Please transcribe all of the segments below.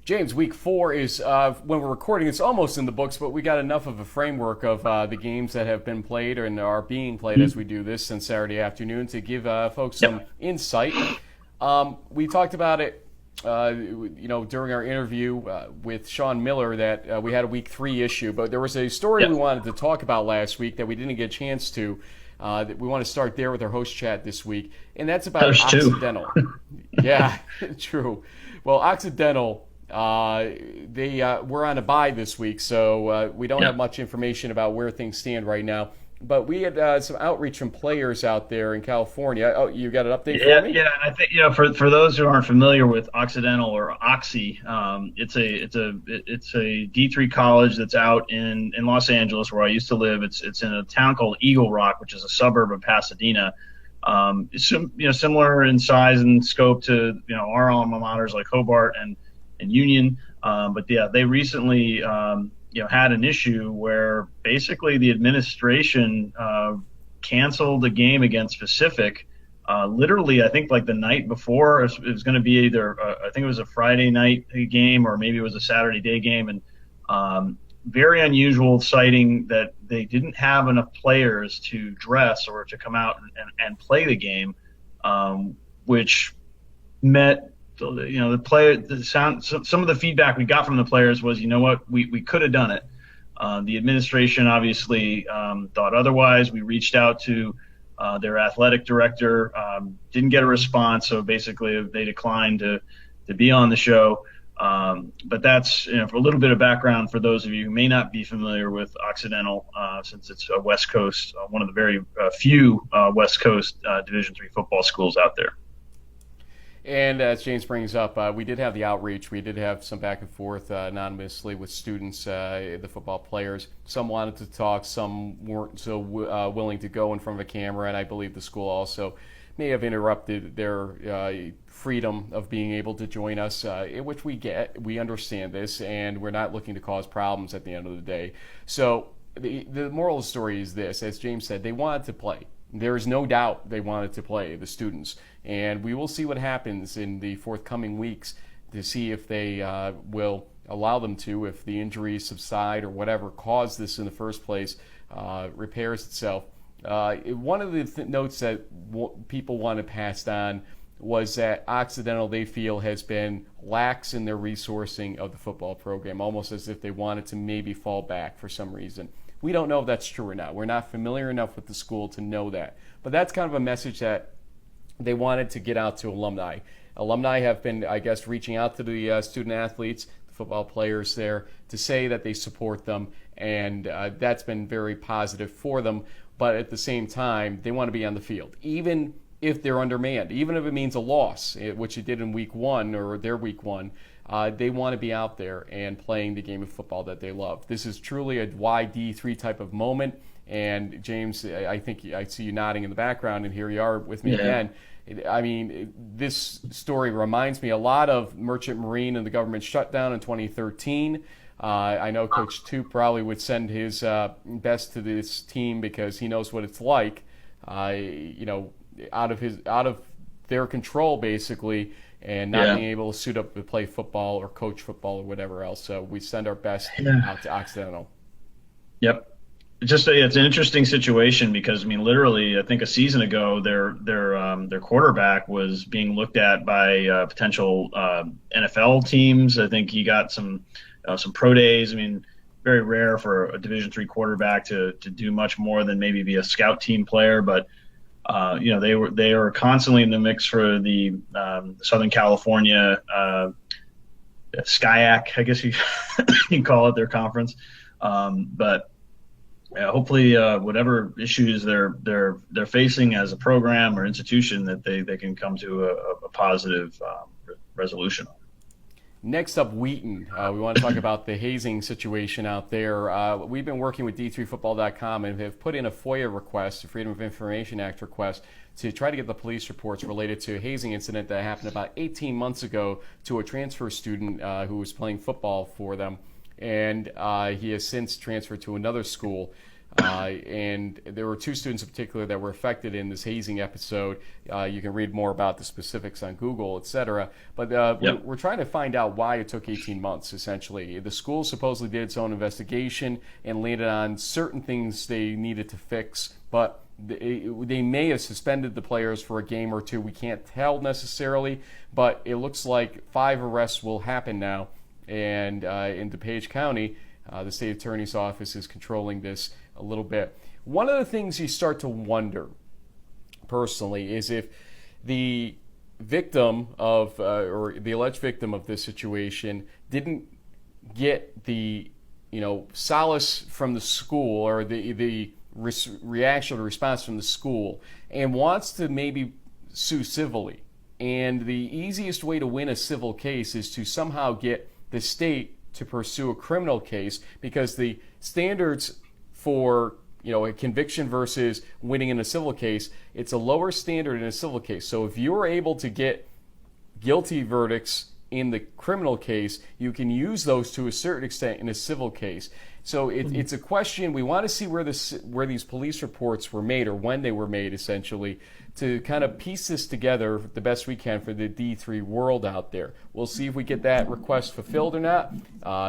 James, week 4 is, when we're recording, it's almost in the books, but we got enough of a framework of the games that have been played and are being played as we do this since Saturday afternoon to give folks some Yep. insight. We talked about it, during our interview with Sean Miller that we had a week 3 issue, but there was a story we Yep. wanted to talk about last week that we didn't get a chance to. That we want to start there with our host chat this week, and that's about There's two. Occidental. Yeah, true. Well, Occidental, they we're on a bye this week, so we don't have Yep. much information about where things stand right now. But we had some outreach from players out there in California. Oh, you got an update for Yeah, me? yeah. And I think for those who aren't familiar with Occidental or Oxy, it's a D3 college that's out in Los Angeles where I used to live. It's in a town called Eagle Rock, which is a suburb of Pasadena. It's similar in size and scope to our alma maters like Hobart and Union. But yeah, they recently had an issue where basically the administration canceled the game against Pacific. Literally, I think like the night before, it was going to be either I think it was a Friday night game or maybe it was a Saturday day game, and very unusual, citing that they didn't have enough players to dress or to come out and play the game, which met the player. Some of the feedback we got from the players was, you know what, we could have done it. The administration obviously thought otherwise. We reached out to their athletic director, didn't get a response, so basically they declined to be on the show. But that's for a little bit of background for those of you who may not be familiar with Occidental, since it's a West Coast, one of the very few West Coast Division III football schools out there. And as James brings up, we did have the outreach. We did have some back and forth anonymously with students, the football players. Some wanted to talk, some weren't so willing to go in front of a camera, and I believe the school also may have interrupted their freedom of being able to join us, which we get. We understand this, and we're not looking to cause problems at the end of the day. So the moral of the story is this: as James said, they wanted to play. There is no doubt they wanted to play, the students. And we will see what happens in the forthcoming weeks to see if they will allow them to, if the injuries subside or whatever caused this in the first place repairs itself. One of the notes that people want to pass on was that Occidental, they feel, has been lax in their resourcing of the football program, almost as if they wanted to maybe fall back for some reason. We don't know if that's true or not. We're not familiar enough with the school to know that. But that's kind of a message that they wanted to get out to alumni. Alumni have been, I guess, reaching out to the student athletes, the football players there, to say that they support them, and that's been very positive for them. But at the same time, they want to be on the field, even if they're undermanned, even if it means a loss, which it did in week 1 or their week 1. They want to be out there and playing the game of football that they love. This is truly a YD3 type of moment. And James, I think I see you nodding in the background, and here you are with me again. I mean, this story reminds me a lot of Merchant Marine and the government shutdown in 2013. I know Coach Toop probably would send his best to this team because he knows what it's like. Out of their control basically, and not being able to suit up to play football or coach football or whatever else. So we send our best out to Occidental. Yep. It's an interesting situation because, I mean, literally, I think a season ago, their quarterback was being looked at by potential NFL teams. I think he got some pro days. I mean, very rare for a Division III quarterback to do much more than maybe be a scout team player. But they were constantly in the mix for the Southern California SCIAC, I guess you can call it, their conference. But hopefully, whatever issues they're facing as a program or institution, that they can come to a positive resolution. Next up, Wheaton. We want to talk about the hazing situation out there. We've been working with D3Football.com and have put in a FOIA request, a Freedom of Information Act request, to try to get the police reports related to a hazing incident that happened about 18 months ago to a transfer student who was playing football for them. And he has since transferred to another school. And there were 2 students in particular that were affected in this hazing episode. You can read more about the specifics on Google, etc. But we're trying to find out why it took 18 months, essentially. The school supposedly did its own investigation and landed on certain things they needed to fix, but they may have suspended the players for a game or 2. We can't tell necessarily, but it looks like 5 arrests will happen now. And in DuPage County, the state attorney's office is controlling this a little bit. One of the things you start to wonder, personally, is if the victim of, or the alleged victim of this situation didn't get the, solace from the school, or the reaction or response from the school, and wants to maybe sue civilly. And the easiest way to win a civil case is to somehow get the state to pursue a criminal case, because the standards for a conviction versus winning in a civil case, it's a lower standard in a civil case. So if you're able to get guilty verdicts in the criminal case, you can use those to a certain extent in a civil case. So it's a question. We want to see where these police reports were made, or when they were made, essentially, to kind of piece this together the best we can for the D3 world out there. We'll see if we get that request fulfilled or not.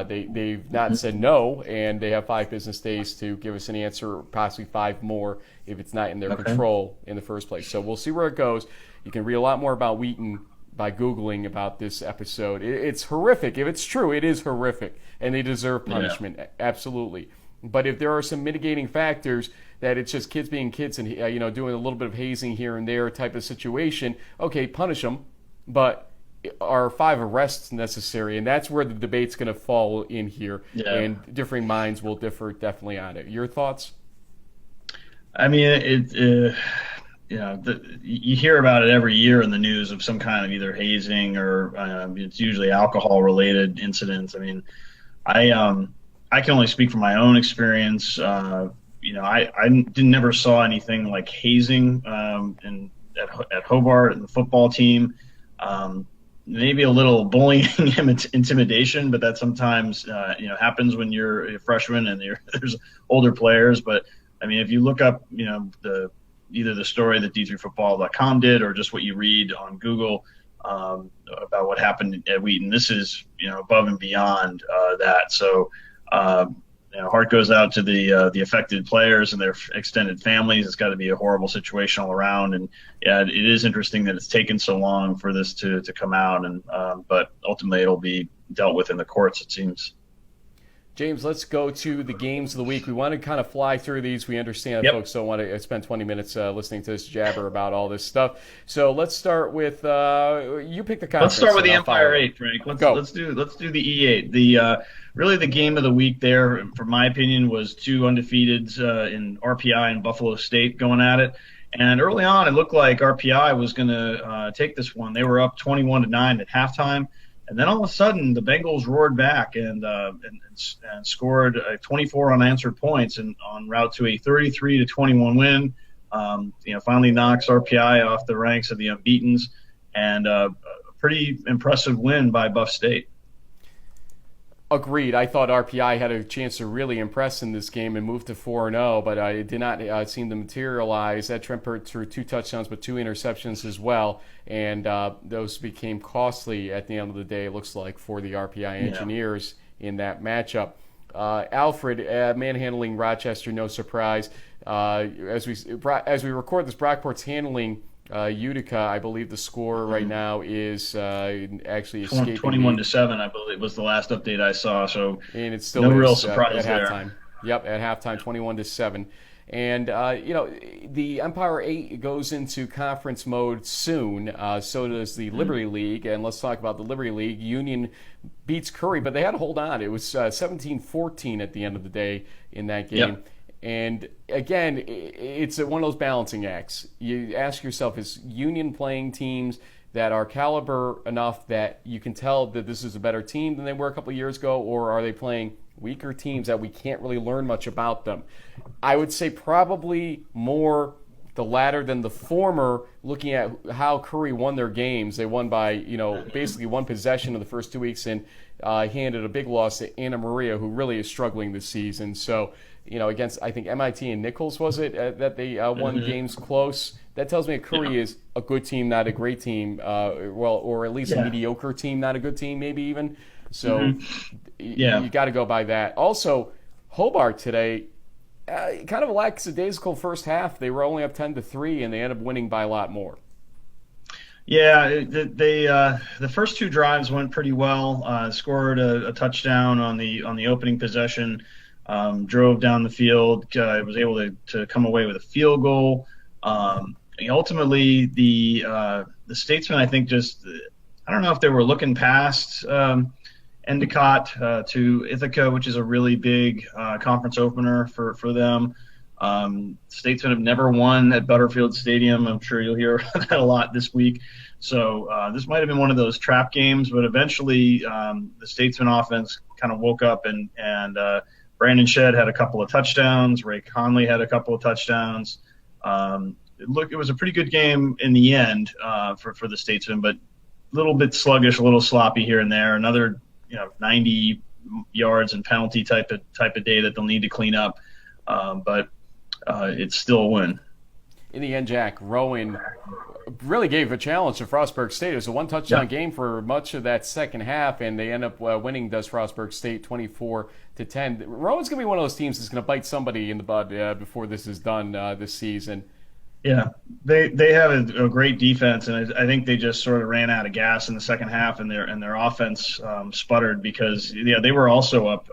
They've not said no, and they have 5 business days to give us an answer, or possibly 5 more if it's not in their control in the first place. So we'll see where it goes. You can read a lot more about Wheaton by Googling about this episode. It's horrific. If it's true, it is horrific, and they deserve punishment, absolutely. But if there are some mitigating factors, that it's just kids being kids and doing a little bit of hazing here and there type of situation, okay, punish them. But are 5 arrests necessary? And that's where the debate's going to fall in here, and differing minds will differ definitely on it. Your thoughts? I mean, you hear about it every year in the news of some kind of either hazing or it's usually alcohol-related incidents. I mean, I can only speak from my own experience. I never saw anything like hazing at Hobart and the football team. Maybe a little bullying and intimidation, but that sometimes happens when you're a freshman and there's older players. But I mean, if you look up either the story that D3Football.com did, or just what you read on Google about what happened at Wheaton, this is above and beyond that. So heart goes out to the affected players and their extended families. It's got to be a horrible situation all around. And it is interesting that it's taken so long for this to come out. And but ultimately, it'll be dealt with in the courts, it seems. James, let's go to the games of the week. We want to kind of fly through these. We understand that folks don't want to spend 20 minutes listening to this jabber about all this stuff. So let's start with you pick the conference. Let's start with the Empire 8, Frank. Let's do the E8. Really the game of the week there, from my opinion, was 2 undefeated in RPI and Buffalo State going at it. And early on, it looked like RPI was going to take this one. They were up 21-9 at halftime. And then all of a sudden, the Bengals roared back and scored 24 unanswered points and en route to a 33-21 win. Finally knocks RPI off the ranks of the unbeatens, and a pretty impressive win by Buff State. Agreed. I thought RPI had a chance to really impress in this game and move to 4-0, but it did not seem to materialize. That Trent threw 2 touchdowns but 2 interceptions as well, and those became costly at the end of the day, it looks like, for the RPI Engineers in that matchup. Alfred manhandling Rochester, no surprise. As we record this, Brockport's handling Utica. I believe the score right now is actually escaping 21-7. I believe was the last update I saw. So and it's still no real surprise at there. Halftime. Yep, at halftime, 21-7. And the Empire 8 goes into conference mode soon. So does the Liberty League. And let's talk about the Liberty League. Union beats Curry, but they had to hold on. It was 17-14 at the end of the day in that game. Yep. And again, it's one of those balancing acts. You ask yourself, is Union playing teams that are caliber enough that you can tell that this is a better team than they were a couple of years ago, or are they playing weaker teams that we can't really learn much about them? I would say probably more the latter than the former. Looking at how Curry won their games, they won by basically one possession in the first 2 weeks, and handed a big loss to Anna Maria, who really is struggling this season. So against I think MIT and Nichols was it that they won games close. That tells me Curry is a good team, not a great team. Or at least a mediocre team, not a good team, maybe even. So you got to go by that. Also, Hobart today, kind of a lackadaisical first half. They were only up 10-3, and they ended up winning by a lot more. Yeah, the first two drives went pretty well. Scored a touchdown on the opening possession. Drove down the field. Was able to come away with a field goal. Ultimately, the Statesmen, I think, I don't know if they were looking past Endicott to Ithaca, which is a really big conference opener for them. Statesmen have never won at Butterfield Stadium. I'm sure you'll hear that a lot this week. So this might have been one of those trap games, but eventually the Statesmen offense kind of woke up, and Brandon Shedd had a couple of touchdowns. Ray Conley had a couple of touchdowns. It was a pretty good game in the end for the Statesmen, but a little bit sluggish, a little sloppy here and there. Another 90 yards and penalty type of day that they'll need to clean up. But it's still a win. In the end, Jack, Rowan really gave a challenge to Frostburg State. It was a one-touchdown game for much of that second half, and they end up winning, does Frostburg State, 24-10. Rowan's going to be one of those teams that's going to bite somebody in the bud before this is done this season. Yeah, they have a great defense, and I think they just sort of ran out of gas in the second half, and their offense sputtered because they were also up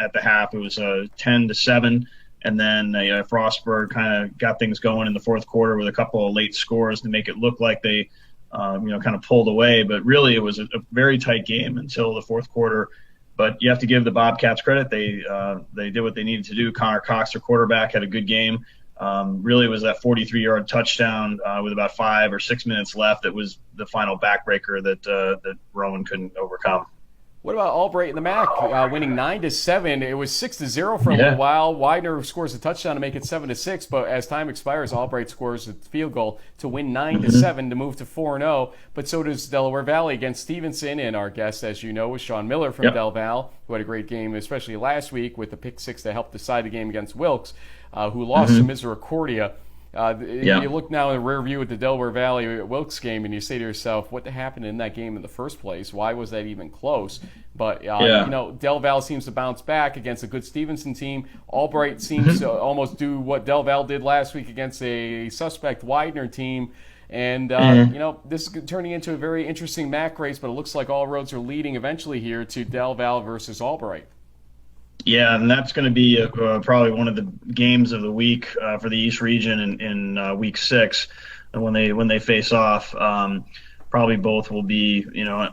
at the half. It was 10-7, and then Frostburg kind of got things going in the fourth quarter with a couple of late scores to make it look like they kind of pulled away. But really, it was a very tight game until the fourth quarter. But you have to give the Bobcats credit; they did what they needed to do. Connor Cox, their quarterback, had a good game. Really was that 43-yard touchdown with about 5 or 6 minutes left that was the final backbreaker that Rowan couldn't overcome. What about Albright and the MAC winning 9-7? It was 6-0 for a little while. Widener scores a touchdown to make it 7-6, but as time expires, Albright scores a field goal to win 9-7 to move to 4-0. But so does Delaware Valley against Stevenson, and our guest, as you know, was Sean Miller from Del Val, who had a great game, especially last week with the pick six that helped decide the game against Wilkes, who lost to Misericordia. You look now in the rear view at the Delaware Valley Wilkes game, and you say to yourself, what happened in that game in the first place? Why was that even close? But Del Val seems to bounce back against a good Stevenson team. Albright seems to almost do what Del Val did last week against a suspect Widener team. And this is turning into a very interesting MAC race, but it looks like all roads are leading eventually here to Del Val versus Albright. Yeah, and that's going to be probably one of the games of the week for the East Region in Week 6, when they face off. Probably both will be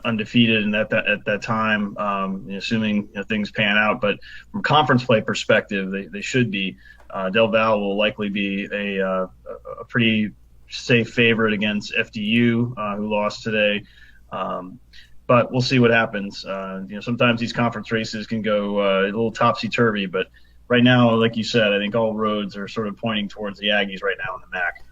undefeated, and at that time, assuming things pan out. But from conference play perspective, they should be. Del Val will likely be a pretty safe favorite against FDU, who lost today. But we'll see what happens. Sometimes these conference races can go a little topsy-turvy, but right now, like you said, I think all roads are sort of pointing towards the Aggies right now in the MAC.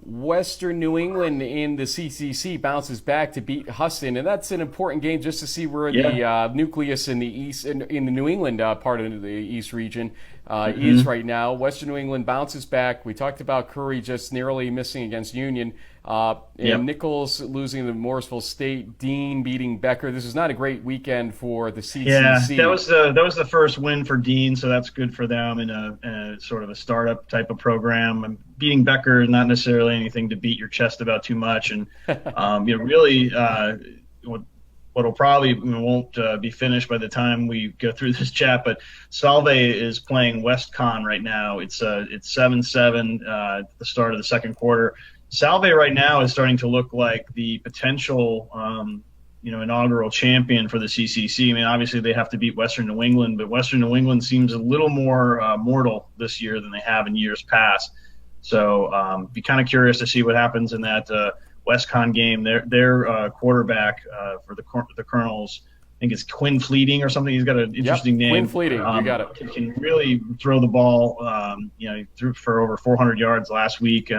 Western New England in the CCC bounces back to beat Huston, and that's an important game just to see where the nucleus in the East, in the New England part of the East region is right now. Western New England bounces back. We talked about Curry just narrowly missing against Union. And Nichols losing to Morrisville State, Dean beating Becker. This is not a great weekend for the CCC. Yeah, that was the first win for Dean, so that's good for them in a sort of a startup type of program. And beating Becker is not necessarily anything to beat your chest about too much. And really, what'll probably won't be finished by the time we go through this chat, but Salve is playing WestCon right now. It's 7-7 at the start of the second quarter. Salve right now is starting to look like the potential, inaugural champion for the CCC. I mean, obviously they have to beat Western New England, but Western New England seems a little more mortal this year than they have in years past. So be kind of curious to see what happens in that WestCon game. Their quarterback for the Colonels, think it's Quinn Fleeting or something. He's got an interesting name. Quinn Fleeting, you got it. He can really throw the ball. He threw for over 400 yards last week.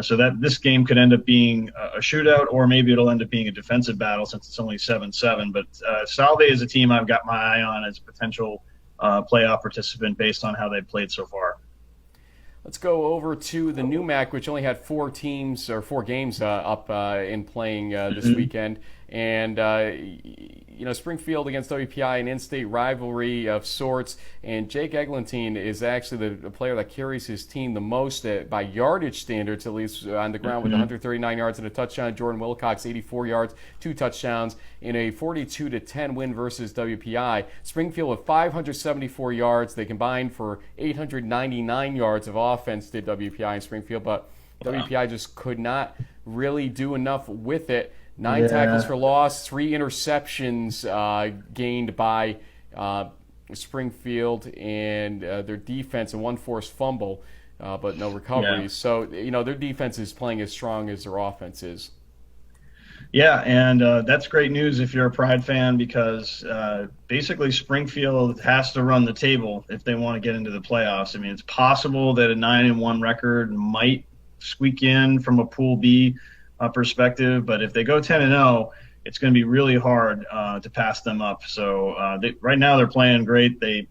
So that this game could end up being a shootout, or maybe it'll end up being a defensive battle since it's only 7-7. But Salve is a team I've got my eye on as a potential playoff participant based on how they've played so far. Let's go over to the NEWMAC, which only had 4 games up in playing this weekend. And, Springfield against WPI, an in-state rivalry of sorts. And Jake Eglantine is actually the player that carries his team the most by yardage standards, at least on the ground, with 139 yards and a touchdown. Jordan Wilcox, 84 yards, 2 touchdowns in a 42-10 win versus WPI. Springfield with 574 yards. They combined for 899 yards of offense, did WPI and Springfield, but WPI just could not really do enough with it. 9 tackles for loss, 3 interceptions gained by Springfield, and their defense, and 1 forced fumble, but no recoveries. Yeah. So, their defense is playing as strong as their offense is. Yeah, and that's great news if you're a Pride fan, because basically Springfield has to run the table if they want to get into the playoffs. I mean, it's possible that a 9-1 record might squeak in from a Pool B perspective, but if they go 10-0, it's going to be really hard to pass them up. So right now they're playing great. They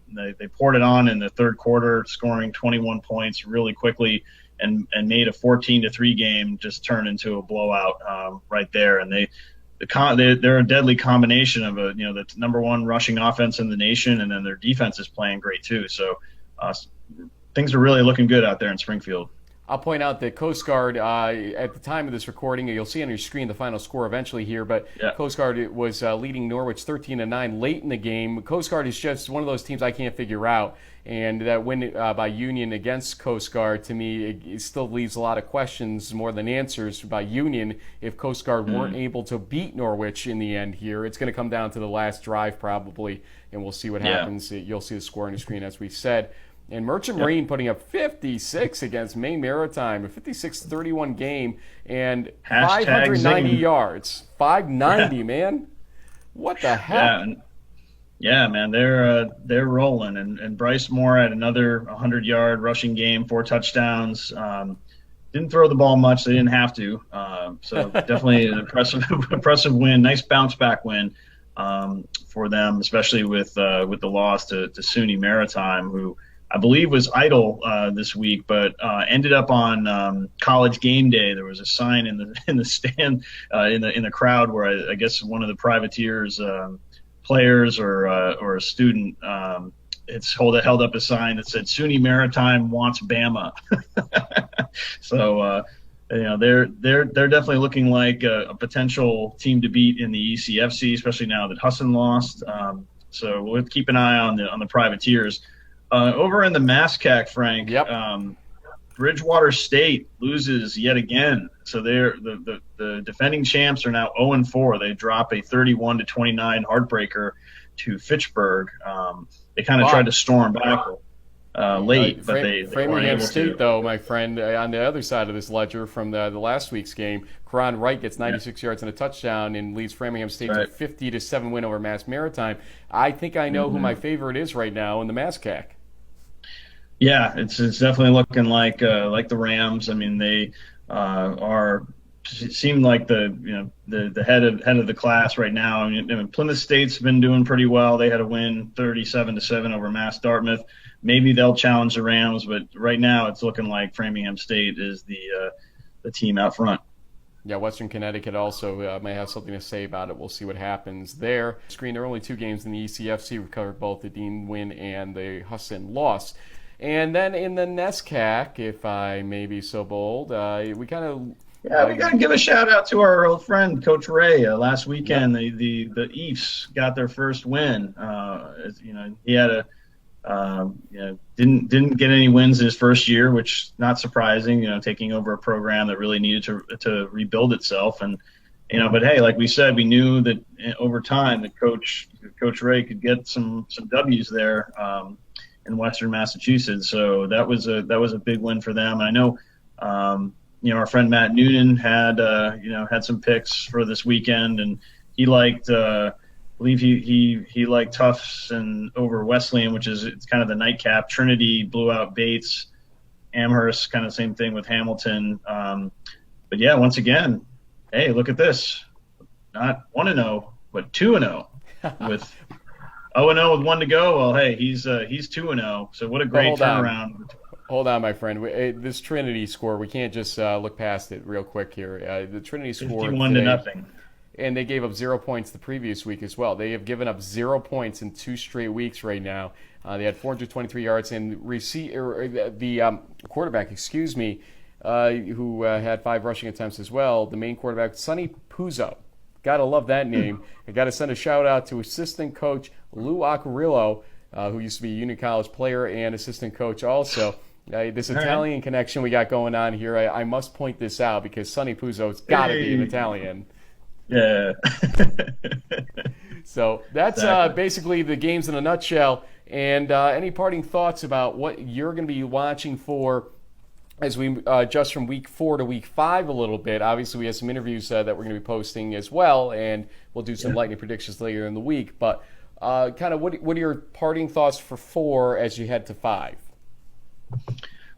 poured it on in the third quarter, scoring 21 points really quickly, and made a 14-3 game just turn into a blowout right there. And they're a deadly combination of the number 1 rushing offense in the nation, and then their defense is playing great too. So things are really looking good out there in Springfield. I'll point out that Coast Guard, at the time of this recording, you'll see on your screen the final score eventually here, but Coast Guard was leading Norwich 13-9 late in the game. Coast Guard is just one of those teams I can't figure out, and that win by Union against Coast Guard, to me, it still leaves a lot of questions more than answers by Union. If Coast Guard weren't able to beat Norwich in the end here, it's going to come down to the last drive probably, and we'll see what happens. You'll see the score on your screen, as we said. And Merchant Marine putting up 56 against Maine Maritime, a 56-31 game, and 590 yards. 590, man. What the heck? Yeah, man, they're rolling. And Bryce Moore had another 100-yard rushing game, 4 touchdowns. Didn't throw the ball much. They didn't have to. So definitely an impressive win. Nice bounce-back win for them, especially with the loss to SUNY-Maritime, who I believe was idle this week, but ended up on College Game Day. There was a sign in the stand in the crowd where I guess one of the Privateers players or a student held up a sign that said SUNY-Maritime wants Bama. So they're definitely looking like a potential team to beat in the ECFC, especially now that Husson lost. So we'll keep an eye on the Privateers. Over in the MASCAC, Frank, Bridgewater State loses yet again. So they're the defending champs are now 0-4. They drop a 31-29 heartbreaker to Fitchburg. They kind of tried to storm back late, but they weren't able State, to. Though, my friend, on the other side of this ledger from the last week's game, Karan Wright gets 96 yards and a touchdown and leads Framingham State to a 50-7 win over Mass Maritime. I think I know who my favorite is right now in the MASCAC. Yeah, it's definitely looking like the Rams. I mean, they seem like the head of the class right now. I mean, Plymouth State's been doing pretty well. They had a win 37-7 over Mass Dartmouth. Maybe they'll challenge the Rams, but right now it's looking like Framingham State is the team out front. Yeah, Western Connecticut also may have something to say about it. We'll see what happens there. Screen, there are only 2 games in the ECFC. We've covered both the Dean win and the Husson loss. And then in the NESCAC, if I may be so bold, we kind of... Yeah, we got to give a shout-out to our old friend, Coach Ray. Last weekend, the Eefs got their first win. He had didn't get any wins in his first year, which not surprising, taking over a program that really needed to rebuild itself. And, but hey, like we said, we knew that over time that Coach Ray could get some W's there in Western Massachusetts. So that was a big win for them. And I know, our friend Matt Noonan had some picks for this weekend, and he liked believe he liked Tufts and over Wesleyan, which is it's kind of the nightcap. Trinity blew out Bates. Amherst, kind of the same thing with Hamilton. But yeah, once again, hey, look at this. Not 1-0, but 2-0 with 0-0 with 1 to go. Well, hey, he's 2-0. So what a great turnaround. Hold on, my friend. This Trinity score, we can't just look past it real quick here. The Trinity score 51-0. And they gave up 0 points the previous week as well. They have given up 0 points in 2 straight weeks right now. They had 423 yards, and the quarterback, who had 5 rushing attempts as well, the main quarterback, Sonny Puzo. Gotta love that name. I gotta send a shout out to assistant coach Lou Acquarillo, who used to be a Union College player and assistant coach also. This Italian connection we got going on here, I must point this out because Sonny Puzo's gotta be an Italian. Yeah. So that's basically the games in a nutshell. And any parting thoughts about what you're going to be watching for as we adjust from week 4 to week 5 a little bit? Obviously, we have some interviews that we're going to be posting as well, and we'll do some lightning predictions later in the week. But kind of what are your parting thoughts for 4 as you head to 5?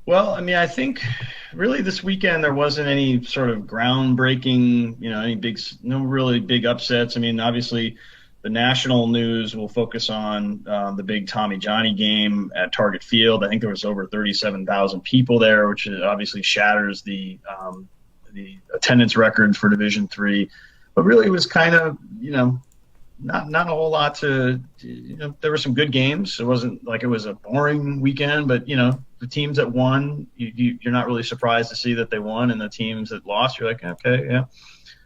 Well, I mean, I think really this weekend there wasn't any sort of groundbreaking, no really big upsets. I mean, obviously the national news will focus on the big Tommy Johnny game at Target Field. I think there was over 37,000 people there, which obviously shatters the attendance record for Division III. But really, it was kind of not a whole lot to there were some good games. It wasn't like it was a boring weekend, but the teams that won, you're not really surprised to see that they won, and the teams that lost, you're like, okay, yeah.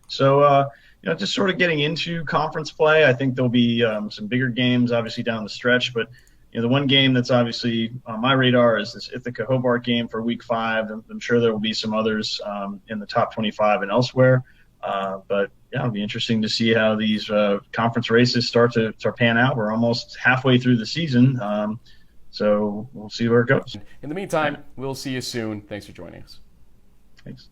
So just sort of getting into conference play. I think there'll be some bigger games, obviously, down the stretch. But the one game that's obviously on my radar is this Ithaca-Hobart game for Week 5. I'm sure there will be some others in the top 25 and elsewhere. But yeah, it'll be interesting to see how these conference races start to pan out. We're almost halfway through the season, so we'll see where it goes. In the meantime, we'll see you soon. Thanks for joining us. Thanks.